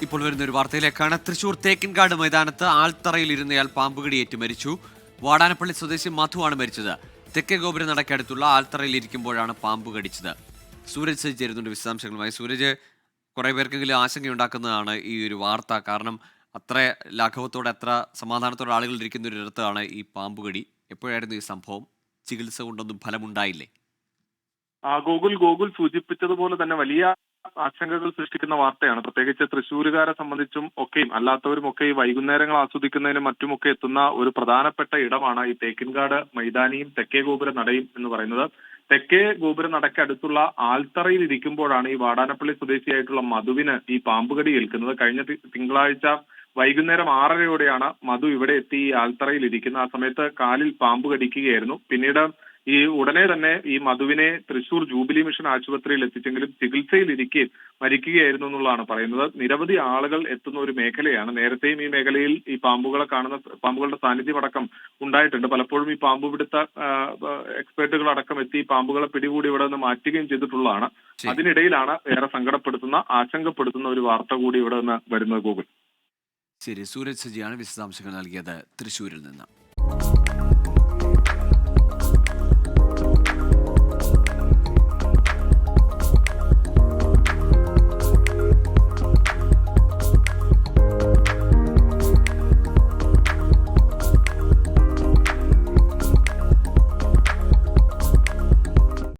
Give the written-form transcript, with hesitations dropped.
ഇപ്പോൾ വരുന്ന ഒരു വാർത്തയിലേക്കാണ്. തൃശൂർ തേക്കിൻകാട് മൈതാനത്ത് ആൾത്തറയിൽ ഇരുന്നയാൾ പാമ്പുകടിയേറ്റ് മരിച്ചു. വാടാനപ്പള്ളി സ്വദേശി മധുവാണ് മരിച്ചത്. തെക്കേ ഗോപുര നടക്കടുത്തുള്ള ആൾത്തറയിൽ ഇരിക്കുമ്പോഴാണ് പാമ്പ് കടിച്ചത്. സൂരജ് സജി ചേരുന്നുണ്ട് വിശദാംശങ്ങളുമായി. സൂരജ്, കുറെ പേർക്കെങ്കിലും ആശങ്കയുണ്ടാക്കുന്നതാണ് ഈ ഒരു വാർത്ത. കാരണം അത്ര ലാഘവത്തോടെ, അത്ര സമാധാനത്തോടെ ആളുകൾ ഇരിക്കുന്ന ഒരിടത്താണ് ഈ പാമ്പുകടി. എപ്പോഴായിരുന്നു ഈ സംഭവം? ചികിത്സ കൊണ്ടൊന്നും ഫലമുണ്ടായില്ലേ? ഗോകുൽ സൂചിപ്പിച്ചതുപോലെ തന്നെ വലിയ ആശങ്കകൾ സൃഷ്ടിക്കുന്ന വാർത്തയാണ്. പ്രത്യേകിച്ച് തൃശ്ശൂരുകാരെ സംബന്ധിച്ചും ഒക്കെയും അല്ലാത്തവരും ഒക്കെ ഈ വൈകുന്നേരങ്ങൾ ആസ്വദിക്കുന്നതിനും മറ്റുമൊക്കെ എത്തുന്ന ഒരു പ്രധാനപ്പെട്ട ഇടമാണ് ഈ തേക്കിൻകാട് മൈതാനിയും തെക്കേ ഗോപുര നടയും എന്ന് പറയുന്നത്. തെക്കേ ഗോപുര നടയ്ക്ക് അടുത്തുള്ള ആൽത്തറയിൽ ഇരിക്കുമ്പോഴാണ് ഈ വാടാനപ്പള്ളി സ്വദേശിയായിട്ടുള്ള മധുവിന് ഈ പാമ്പുകടി ഏൽക്കുന്നത്. കഴിഞ്ഞ തിങ്കളാഴ്ച വൈകുന്നേരം 6:30യോടെയാണ് മധു ഇവിടെ എത്തി ഈ ആൽത്തറയിൽ ഇരിക്കുന്നത്. ആ സമയത്ത് കാലിൽ പാമ്പ് കടിക്കുകയായിരുന്നു. പിന്നീട് ഈ ഉടനെ തന്നെ ഈ മധുവിനെ തൃശൂർ ജൂബിലി മിഷൻ ആശുപത്രിയിൽ എത്തിച്ചെങ്കിലും ചികിത്സയിലിരിക്കെ മരിക്കുകയായിരുന്നു എന്നുള്ളതാണ് പറയുന്നത്. നിരവധി ആളുകൾ എത്തുന്ന ഒരു മേഖലയാണ്. നേരത്തെയും ഈ മേഖലയിൽ ഈ പാമ്പുകളുടെ സാന്നിധ്യം അടക്കം ഉണ്ടായിട്ടുണ്ട്. പലപ്പോഴും ഈ പാമ്പുപിടുത്ത എക്സ്പേർട്ടുകൾ അടക്കം എത്തി പാമ്പുകളെ പിടികൂടി ഇവിടെ നിന്ന് മാറ്റുകയും ചെയ്തിട്ടുള്ളതാണ്. അതിനിടയിലാണ് ഏറെ സങ്കടപ്പെടുത്തുന്ന, ആശങ്കപ്പെടുത്തുന്ന ഒരു വാർത്ത കൂടി ഇവിടെ നിന്ന് വരുന്നത്. ഗൂഗിൾ. ശരി, സൂരജ് സജിയാണ് വിശദാംശങ്ങൾ നൽകിയത് തൃശ്ശൂരിൽ നിന്ന്.